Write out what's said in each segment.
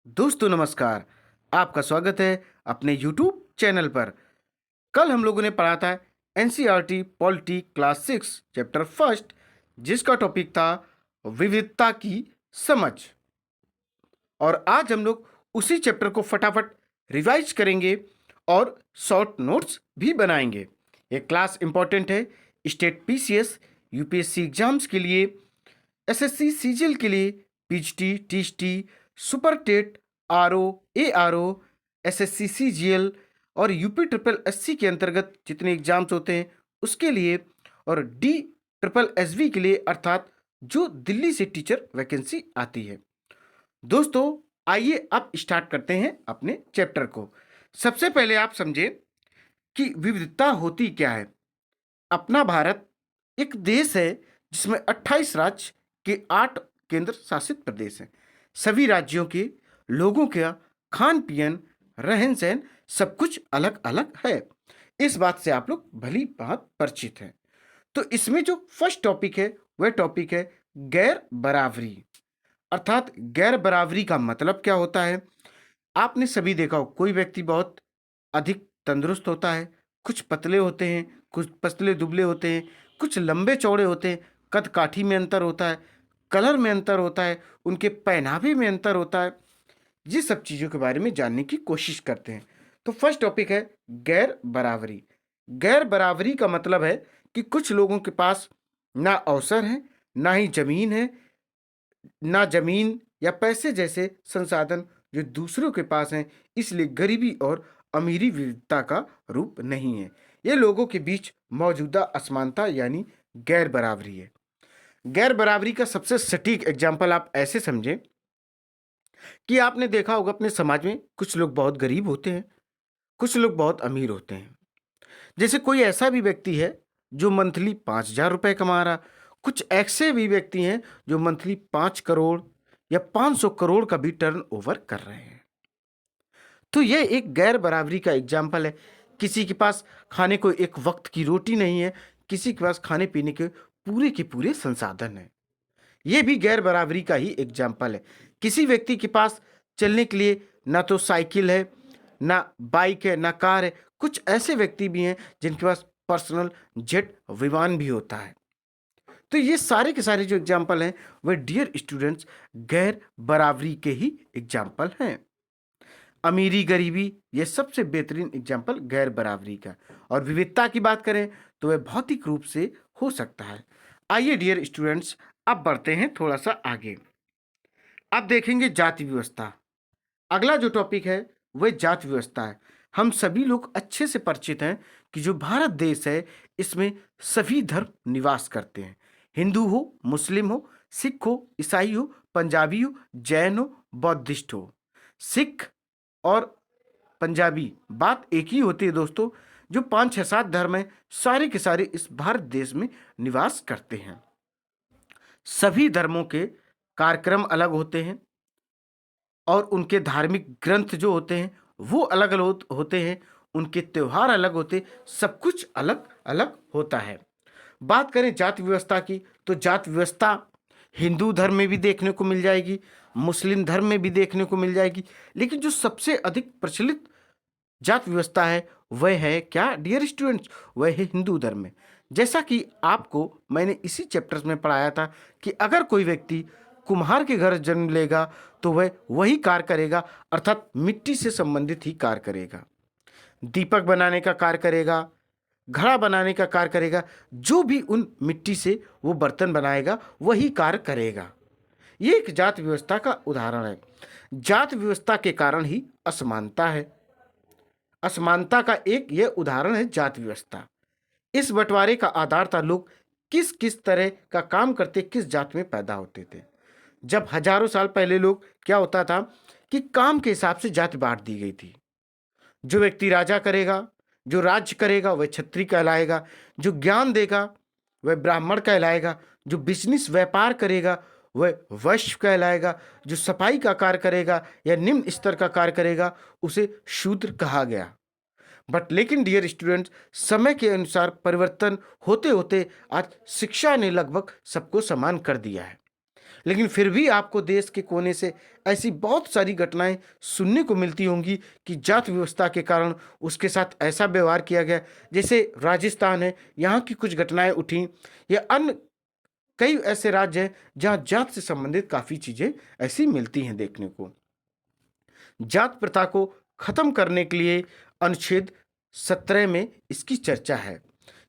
दोस्तों नमस्कार। आपका स्वागत है अपने YouTube चैनल पर। कल हम लोगों ने पढ़ा था NCERT polity class 6 chapter first, जिसका टॉपिक था विविधता की समझ। और आज हम लोग उसी चैप्टर को फटाफट रिवाइज करेंगे और शॉर्ट नोट्स भी बनाएंगे। ये क्लास इंपॉर्टेंट है स्टेट पीसीएस, यूपीएससी एग्जाम्स के लिए, एसएससी सीजीएल के लिए, PGT, TST, super TET, RO, ARO, SSC CGL और यूपी ट्रिपल एससी के अंतर्गत जितने एग्जाम्स होते हैं उसके लिए, और डी ट्रिपल एसवी के लिए, अर्थात जो दिल्ली से टीचर वैकेंसी आती है। दोस्तों आइए अब स्टार्ट करते हैं अपने चैप्टर को। सबसे पहले आप समझे कि विविधता होती क्या है। अपना भारत एक देश है जिसमें 28 राज्य के 8 केंद्र शासित प्रदेश हैं। सभी राज्यों के लोगों का खान पीन, रहन सहन सब कुछ अलग अलग है। इस बात से आप लोग भली बात परिचित हैं। तो इसमें जो फर्स्ट टॉपिक है वह टॉपिक है गैर बराबरी। अर्थात गैर बराबरी का मतलब क्या होता है। आपने सभी देखा हो, कोई व्यक्ति बहुत अधिक तंदुरुस्त होता है, कुछ पतले होते हैं, कुछ पतले दुबले होते हैं, कुछ लंबे चौड़े होते हैं, कद काठी में अंतर होता है, कलर में अंतर होता है, उनके पहनावे में अंतर होता है। ये सब चीज़ों के बारे में जानने की कोशिश करते हैं। तो फर्स्ट टॉपिक है गैर बराबरी। गैर बराबरी का मतलब है कि कुछ लोगों के पास ना अवसर है, ना ही जमीन है, ना जमीन या पैसे जैसे संसाधन जो दूसरों के पास हैं, इसलिए गरीबी और अमीरी विविधता का रूप नहीं है। ये लोगों के बीच मौजूदा असमानता यानी गैर बराबरी है। गैर बराबरी का सबसे सटीक एग्जाम्पल आप ऐसे समझें कि आपने देखा होगा अपने समाज में कुछ लोग बहुत गरीब होते हैं, कुछ लोग बहुत अमीर होते हैं। जैसे कोई ऐसा भी व्यक्ति है जो मंथली 5,000 रुपए कमा रहा, कुछ ऐसे भी व्यक्ति हैं जो मंथली 5 करोड़ या 500 करोड़ का भी टर्न ओवर कर रहे हैं। तो यह एक गैर बराबरी का एग्जाम्पल है। किसी के पास खाने को एक वक्त की रोटी नहीं है, किसी के पास खाने पीने के पूरे संसाधन हैं। यह भी गैर बराबरी का ही एग्जाम्पल है। किसी व्यक्ति के पास चलने के लिए ना तो साइकिल है, ना बाइक है, ना कार है। कुछ ऐसे व्यक्ति भी हैं जिनके पास पर्सनल जेट विमान भी होता है। तो ये सारे के सारे जो एग्जाम्पल हैं वह डियर स्टूडेंट्स गैर बराबरी के ही एग्जाम्पल हैं। अमीरी गरीबी ये सबसे बेहतरीन एग्जाम्पल गैर बराबरी का। और विविधता की बात करें तो वह भौतिक रूप से हो सकता है। आइए डियर स्टूडेंट्स अब बढ़ते हैं थोड़ा सा आगे। अब देखेंगे जाति व्यवस्था। अगला जो टॉपिक है वह जाति व्यवस्था है। हम सभी लोग अच्छे से परिचित हैं कि जो भारत देश है इसमें सभी धर्म निवास करते हैं। हिंदू हो, मुस्लिम हो, सिख हो, ईसाई हो, पंजाबी हो, जैन हो, बौद्धिस्ट हो। सिख और पंजाबी बात एक ही होती है दोस्तों। जो 5 6 7 धर्म हैं सारे के सारे इस भारत देश में निवास करते हैं। सभी धर्मों के कार्यक्रम अलग होते हैं और उनके धार्मिक ग्रंथ जो होते हैं वो अलग अलग होते हैं, उनके त्योहार अलग होते, सब कुछ अलग अलग होता है। बात करें जाति व्यवस्था की तो जाति व्यवस्था हिंदू धर्म में भी देखने को मिल जाएगी, मुस्लिम धर्म में भी देखने को मिल जाएगी, लेकिन जो सबसे अधिक प्रचलित जाति व्यवस्था है वह है क्या डियर स्टूडेंट्स, वह है हिंदू धर्म में। जैसा कि आपको मैंने इसी चैप्टर्स में पढ़ाया था कि अगर कोई व्यक्ति कुम्हार के घर जन्म लेगा तो वह वही कार्य करेगा, अर्थात मिट्टी से संबंधित ही कार्य करेगा। दीपक बनाने का कार्य करेगा, घड़ा बनाने का कार्य करेगा, जो भी उन मिट्टी से वो बर्तन बनाएगा वही कार्य करेगा। ये एक जाति व्यवस्था का उदाहरण है। जाति व्यवस्था के कारण ही असमानता है। असमानता का एक यह उदाहरण है जाति व्यवस्था। इस बंटवारे का आधार था लोग किस किस तरह का काम करते, किस जात में पैदा होते थे। जब हजारों साल पहले लोग क्या होता था कि काम के हिसाब से जाति बांट दी गई थी। जो व्यक्ति राजा करेगा, जो राज्य करेगा वह क्षत्रिय कहलाएगा, जो ज्ञान देगा वह ब्राह्मण कहलाएगा, जो बिजनेस व्यापार करेगा वह वैश्य कहलाएगा, जो सफाई का कार्य करेगा या निम्न स्तर का कार्य करेगा उसे शूद्र कहा गया। बट लेकिन डियर स्टूडेंट्स समय के अनुसार परिवर्तन होते होते आज शिक्षा ने लगभग सबको समान कर दिया है। लेकिन फिर भी आपको देश के कोने से ऐसी बहुत सारी घटनाएं सुनने को मिलती होंगी कि जात व्यवस्था के कारण उसके साथ ऐसा व्यवहार किया गया। जैसे राजस्थान है, यहाँ की कुछ घटनाएं उठी, या अन्य कई ऐसे राज्य हैं जहाँ जात से संबंधित काफ़ी चीज़ें ऐसी मिलती हैं देखने को। जात प्रथा को खत्म करने के लिए अनुच्छेद 17 में इसकी चर्चा है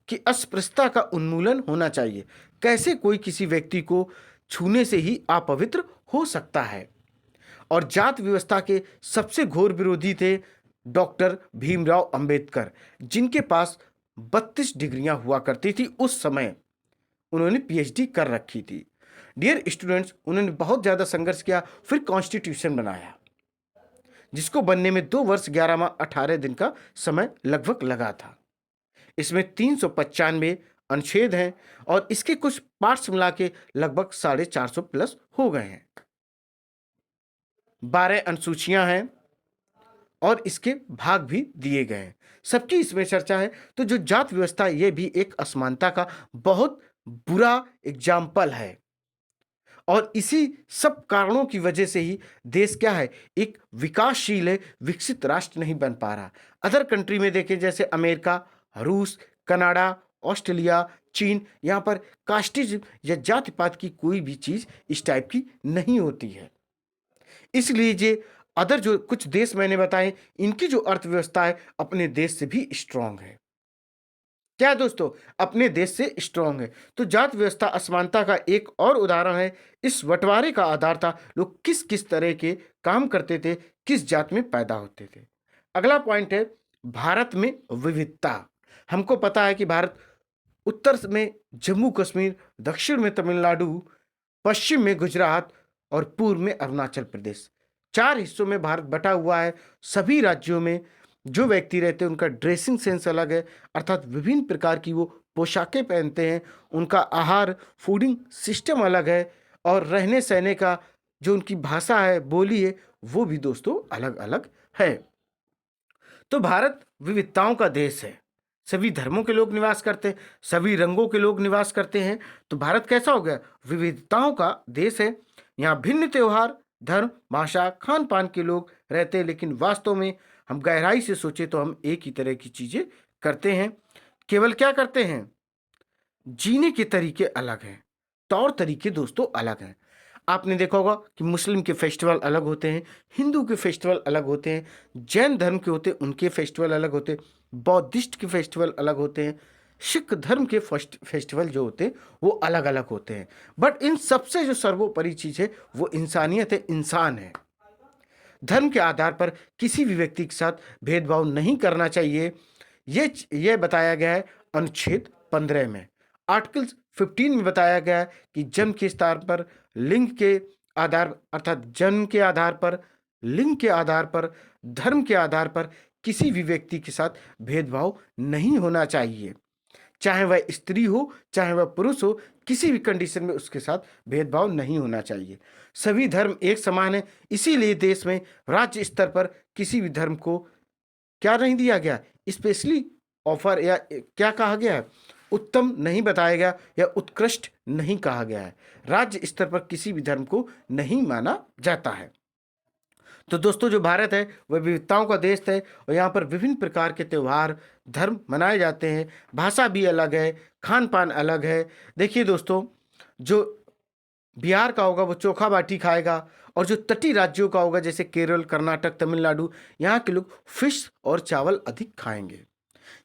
कि अस्पृश्यता का उन्मूलन होना चाहिए। कैसे कोई किसी व्यक्ति को छूने से ही अपवित्र हो सकता है। और जात व्यवस्था के सबसे घोर विरोधी थे डॉक्टर भीमराव अंबेडकर, जिनके पास 32 डिग्रियां हुआ करती थी उस समय। उन्होंने पीएचडी कर रखी थी। डियर स्टूडेंट्स, उन्होंने बहुत ज़्यादा संघर्ष किया, फिर कॉन्स्टिट्यूशन बनाया, जिसको बनने में 2 वर्ष 11 माह 18 दिन का समय लगभग लगा था। इसमें 395 अनुच्छेद हैं और इसके कुछ पार्ट्स मिला के लगभग 450 प्लस हो गए हैं। 12 अनुसूचियां हैं और इसके भाग भी दिए गए हैं। सबकी इसमें चर्चा है। तो जो जात व्यवस्था, ये भी एक असमानता का बहुत बुरा एग्जाम्पल है, और इसी सब कारणों की वजह से ही देश क्या है, एक विकासशील है, विकसित राष्ट्र नहीं बन पा रहा। अदर कंट्री में देखें, जैसे अमेरिका, रूस, कनाडा, ऑस्ट्रेलिया, चीन, यहाँ पर कास्टिज्म या जाति पात की कोई भी चीज़ इस टाइप की नहीं होती है। इसलिए ये अदर जो कुछ देश मैंने बताए, इनकी जो अर्थव्यवस्था है अपने देश से भी स्ट्रांग है। क्या दोस्तों, अपने देश से स्ट्रांग है। तो जात व्यवस्था असमानता का एक और उदाहरण है। इस बंटवारे का आधार था लोग किस किस तरह के काम करते थे, किस जात में पैदा होते थे। अगला पॉइंट है भारत में विविधता। हमको पता है कि भारत उत्तर में जम्मू कश्मीर, दक्षिण में तमिलनाडु, पश्चिम में गुजरात और पूर्व में अरुणाचल प्रदेश, 4 हिस्सों में भारत बटा हुआ है। सभी राज्यों में जो व्यक्ति रहते हैं उनका ड्रेसिंग सेंस अलग है, अर्थात विभिन्न प्रकार की वो पोशाकें पहनते हैं, उनका आहार फूडिंग सिस्टम अलग है, और रहने सहने का जो उनकी भाषा है, बोली है, वो भी दोस्तों अलग अलग है। तो भारत विविधताओं का देश है। सभी धर्मों के लोग निवास करते हैं, सभी रंगों के लोग निवास करते हैं। तो भारत कैसा हो गया, विविधताओं का देश है। यहाँ भिन्न त्योहार, धर्म, भाषा, खान पान के लोग रहते हैं, लेकिन वास्तव में हम गहराई से सोचे तो हम एक ही तरह की चीजें करते हैं। केवल क्या करते हैं, जीने के तरीके अलग हैं, तौर तरीके दोस्तों अलग हैं। आपने देखा होगा कि मुस्लिम के फेस्टिवल अलग होते हैं, हिंदू के फेस्टिवल अलग होते हैं, जैन धर्म के होते हैं उनके फेस्टिवल अलग होते हैं, बौद्धिस्ट के फेस्टिवल अलग होते हैं, सिख धर्म के फेस्टिवल जो होते हैं वो अलग अलग होते हैं। बट इन सबसे जो सर्वोपरि चीज़ है वो इंसानियत है, इंसान है। धर्म के आधार पर किसी भी व्यक्ति के साथ भेदभाव नहीं करना चाहिए। ये बताया गया है अनुच्छेद 15 में। आर्टिकल 15 में बताया गया है कि जन्म के स्थान पर, लिंग के आधार, अर्थात जन्म के आधार पर, लिंग के आधार पर, धर्म के आधार पर किसी भी व्यक्ति के साथ भेदभाव नहीं होना चाहिए। चाहे वह स्त्री हो, चाहे वह पुरुष हो, किसी भी कंडीशन में उसके साथ भेदभाव नहीं होना चाहिए। सभी धर्म एक समान है। इसीलिए देश में राज्य स्तर पर किसी भी धर्म को क्या नहीं दिया गया, स्पेशली ऑफर, या क्या कहा गया है, उत्तम नहीं बताया गया या उत्कृष्ट नहीं कहा गया है। राज्य स्तर पर किसी भी धर्म को नहीं माना जाता है। तो दोस्तों, जो भारत है वह विविधताओं का देश है, और यहाँ पर विभिन्न प्रकार के त्यौहार, धर्म मनाए जाते हैं। भाषा भी अलग है, खान पान अलग है। देखिए दोस्तों, जो बिहार का होगा वो चोखा बाटी खाएगा, और जो तटीय राज्यों का होगा जैसे केरल, कर्नाटक, तमिलनाडु, यहाँ के लोग फिश और चावल अधिक खाएंगे।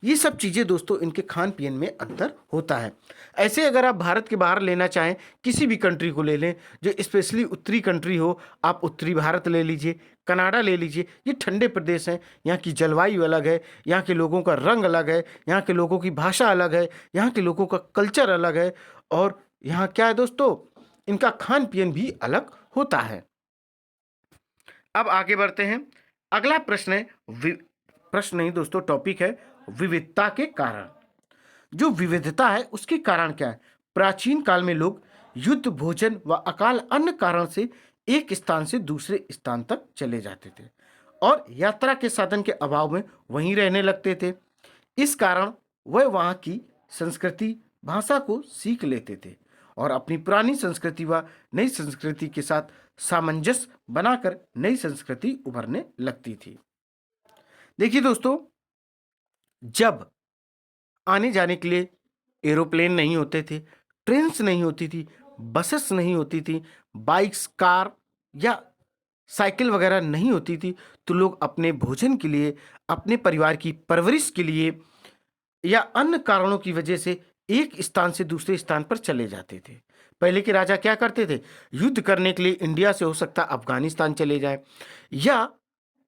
ये सब चीज़ें दोस्तों, इनके खान पीन में अंतर होता है। ऐसे अगर आप भारत के बाहर लेना चाहें, किसी भी कंट्री को ले लें जो स्पेशली उत्तरी कंट्री हो, आप उत्तरी भारत ले लीजिए, कनाडा ले लीजिए। ये ठंडे प्रदेश हैं, यहाँ की जलवायु अलग है, यहाँ के लोगों का रंग अलग है, यहाँ के लोगों की भाषा अलग है, यहाँ के लोगों का कल्चर अलग है, और यहाँ क्या है दोस्तों, इनका खान पीन भी अलग होता है। अब आगे बढ़ते हैं। अगला प्रश्न है, प्रश्न नहीं दोस्तों, टॉपिक है विविधता के कारण। जो विविधता है उसके कारण क्या है। प्राचीन काल में लोग युद्ध, भोजन व अकाल अन्य कारण से एक स्थान से दूसरे स्थान तक चले जाते थे, और यात्रा के साधन के अभाव में वहीं रहने लगते थे। इस कारण वह वहाँ की संस्कृति, भाषा को सीख लेते थे, और अपनी पुरानी संस्कृति व नई संस्कृति के साथ सामंजस्य बनाकर नई संस्कृति उभरने लगती थी। देखिए दोस्तों, जब आने जाने के लिए एरोप्लेन नहीं होते थे, ट्रेन्स नहीं होती थी, बसेस नहीं होती थी, बाइक्स, कार या साइकिल वगैरह नहीं होती थी, तो लोग अपने भोजन के लिए, अपने परिवार की परवरिश के लिए या अन्य कारणों की वजह से एक स्थान से दूसरे स्थान पर चले जाते थे। पहले के राजा क्या करते थे? युद्ध करने के लिए इंडिया से हो सकता है अफगानिस्तान चले जाएं, या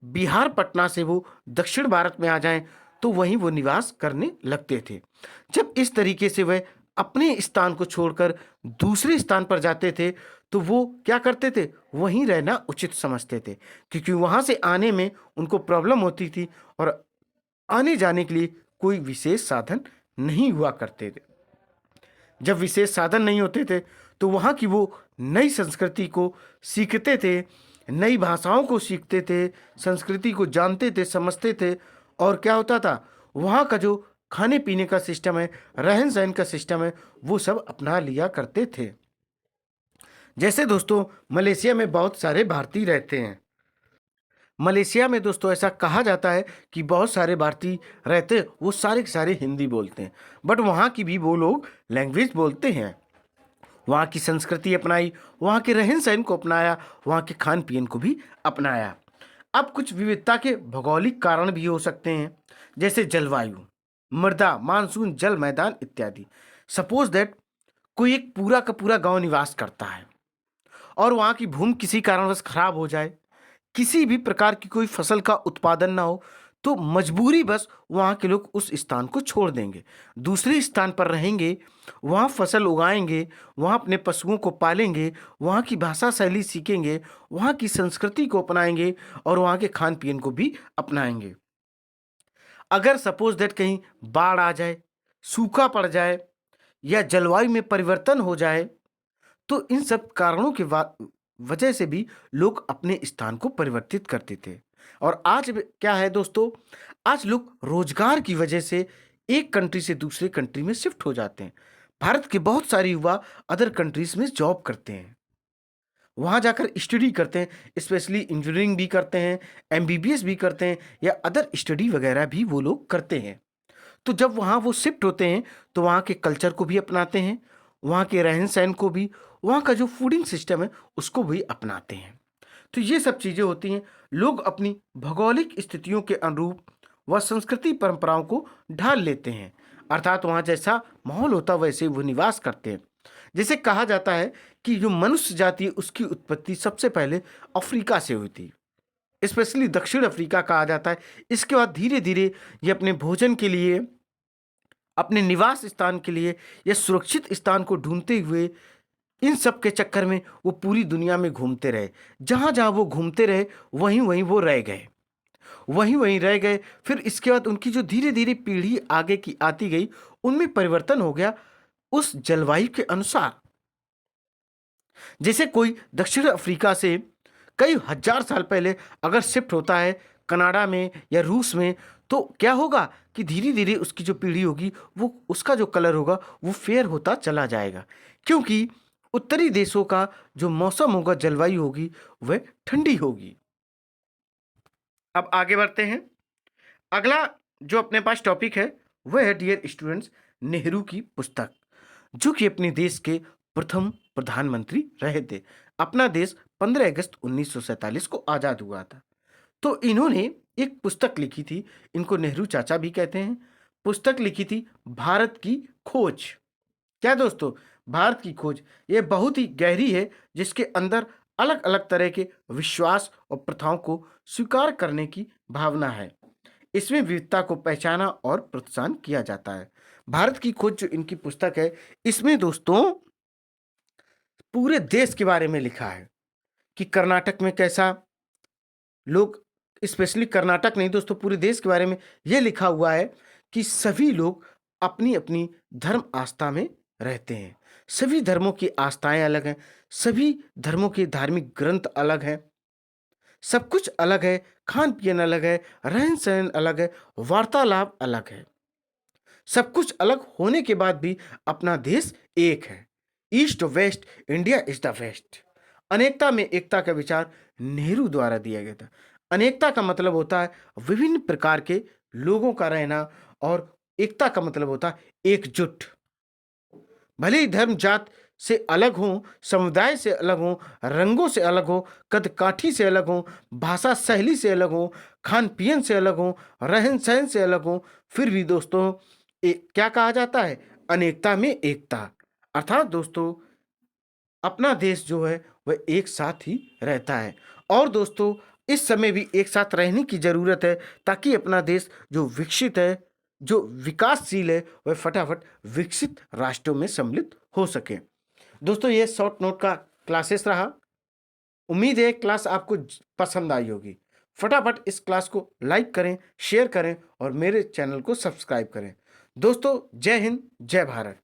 बिहार पटना से वो दक्षिण भारत में आ जाएं, तो वहीं वो निवास करने लगते थे। जब इस तरीके से वह अपने स्थान को छोड़कर दूसरे स्थान पर जाते थे, तो वो क्या करते थे? वहीं रहना उचित समझते थे, क्योंकि वहां से आने में उनको प्रॉब्लम होती थी और आने जाने के लिए कोई विशेष साधन नहीं हुआ करते थे। जब विशेष साधन नहीं होते थे, तो वहाँ की वो नई संस्कृति को सीखते थे, नई भाषाओं को सीखते थे, संस्कृति को जानते थे, समझते थे, और क्या होता था? वहाँ का जो खाने पीने का सिस्टम है, रहन सहन का सिस्टम है, वो सब अपना लिया करते थे। जैसे दोस्तों, मलेशिया में बहुत सारे भारतीय रहते हैं। मलेशिया में दोस्तों ऐसा कहा जाता है कि बहुत सारे भारतीय रहते हैं, वो सारे के सारे हिंदी बोलते हैं, बट वहाँ की भी वो लोग लैंग्वेज बोलते हैं। वहाँ की संस्कृति अपनाई, वहाँ के रहन सहन को अपनाया, वहाँ के खान पीन को भी अपनाया। अब कुछ विविधता के भौगोलिक कारण भी हो सकते हैं, जैसे जलवायु, मृदा, मानसून, जल, मैदान इत्यादि। सपोज दैट कोई एक पूरा का पूरा गांव निवास करता है और वहाँ की भूमि किसी कारणवश खराब हो जाए, किसी भी प्रकार की कोई फसल का उत्पादन ना हो, तो मजबूरी बस वहाँ के लोग उस स्थान को छोड़ देंगे, दूसरे स्थान पर रहेंगे, वहाँ फसल उगाएंगे, वहाँ अपने पशुओं को पालेंगे, वहाँ की भाषा शैली सीखेंगे, वहाँ की संस्कृति को अपनाएंगे और वहाँ के खान पीन को भी अपनाएंगे। अगर सपोज दैट कहीं बाढ़ आ जाए, सूखा पड़ जाए या जलवायु में परिवर्तन हो जाए, तो इन सब कारणों के वजह से भी लोग अपने स्थान को परिवर्तित करते थे। और आज क्या है दोस्तों, आज लोग रोजगार की वजह से एक कंट्री से दूसरे कंट्री में शिफ्ट हो जाते हैं। भारत के बहुत सारे युवा अदर कंट्रीज में जॉब करते हैं, वहाँ जाकर स्टडी करते हैं, स्पेशली इंजीनियरिंग भी करते हैं, एमबीबीएस भी करते हैं, या अदर स्टडी वगैरह भी वो लोग करते हैं। तो जब वहाँ वो शिफ्ट होते हैं, तो वहाँ के कल्चर को भी अपनाते हैं, वहाँ के रहन सहन को भी, वहाँ का जो फूडिंग सिस्टम है उसको भी अपनाते हैं। तो ये सब चीज़ें होती हैं, लोग अपनी भौगोलिक स्थितियों के अनुरूप व संस्कृति परंपराओं को ढाल लेते हैं, अर्थात वहाँ जैसा माहौल होता वैसे वो निवास करते हैं। जैसे कहा जाता है कि जो मनुष्य जाति है उसकी उत्पत्ति सबसे पहले अफ्रीका से हुई थी, स्पेशली दक्षिण अफ्रीका कहा जाता है। इसके बाद धीरे धीरे ये अपने भोजन के लिए, अपने निवास स्थान के लिए या सुरक्षित स्थान को ढूंढते हुए इन सब के चक्कर में वो पूरी दुनिया में घूमते रहे। जहाँ जहाँ वो घूमते रहे वहीं वहीं वो रह गए, वहीं वहीं रह गए। फिर इसके बाद उनकी जो धीरे धीरे पीढ़ी आगे की आती गई, उनमें परिवर्तन हो गया उस जलवायु के अनुसार। जैसे कोई दक्षिण अफ्रीका से कई हजार साल पहले अगर शिफ्ट होता है कनाडा में या रूस में, तो क्या होगा कि धीरे धीरे उसकी जो पीढ़ी होगी, वो उसका जो कलर होगा वो फेयर होता चला जाएगा, क्योंकि उत्तरी देशों का जो मौसम होगा, जलवायु होगी, वह ठंडी होगी। अब आगे बढ़ते हैं। अगला जो अपने पास टॉपिक है वह है डियर स्टूडेंट्स, नेहरू की पुस्तक, जो कि अपने देश के प्रथम प्रधानमंत्री रहे थे। अपना देश 15 अगस्त 1947 को आज़ाद हुआ था। तो इन्होंने एक पुस्तक लिखी थी, इनको नेहरू चाचा भी कहते हैं। पुस्तक लिखी थी भारत की खोज। क्या दोस्तों? भारत की खोज। ये बहुत ही गहरी है, जिसके अंदर अलग अलग तरह के विश्वास और प्रथाओं को स्वीकार करने की भावना है। इसमें विविधता को पहचाना और प्रोत्साहन किया जाता है। भारत की खोज जो इनकी पुस्तक है, इसमें दोस्तों पूरे देश के बारे में लिखा है कि कर्नाटक में कैसा लोग, स्पेशली कर्नाटक नहीं दोस्तों, पूरे देश के बारे में यह लिखा हुआ है कि सभी लोग अपनी अपनी धर्म आस्था में रहते हैं। सभी धर्मों की आस्थाएं अलग हैं, सभी धर्मों के धार्मिक ग्रंथ अलग हैं, सब कुछ अलग है, खान पीन अलग है, रहन सहन अलग है, वार्तालाप अलग है। सब कुछ अलग होने के बाद भी अपना देश एक है। East west, India is the west. अनेकता में एकता का विचार नेहरू द्वारा दिया गया था। अनेकता का मतलब होता है विभिन्न प्रकार के लोगों का रहना, और एकता का मतलब होता है एकजुट। भले ही धर्म जात से अलग हो, समुदाय से अलग हो, रंगों से अलग हो, कद काठी से अलग हो, भाषा शैली से अलग हो, खान पीन से अलग हो, रहन सहन से अलग हो, फिर भी दोस्तों क्या कहा जाता है, अनेकता में एकता। अर्थात दोस्तों अपना देश जो है वह एक साथ ही रहता है। और दोस्तों इस समय भी एक साथ रहने की जरूरत है, ताकि अपना देश जो विकसित है, जो विकासशील है, वह फटाफट विकसित राष्ट्रों में सम्मिलित हो सके। दोस्तों ये शॉर्ट नोट का क्लासेस रहा। उम्मीद है क्लास आपको पसंद आई होगी। फटाफट इस क्लास को लाइक करें, शेयर करें और मेरे चैनल को सब्सक्राइब करें। दोस्तों जय हिंद, जय भारत।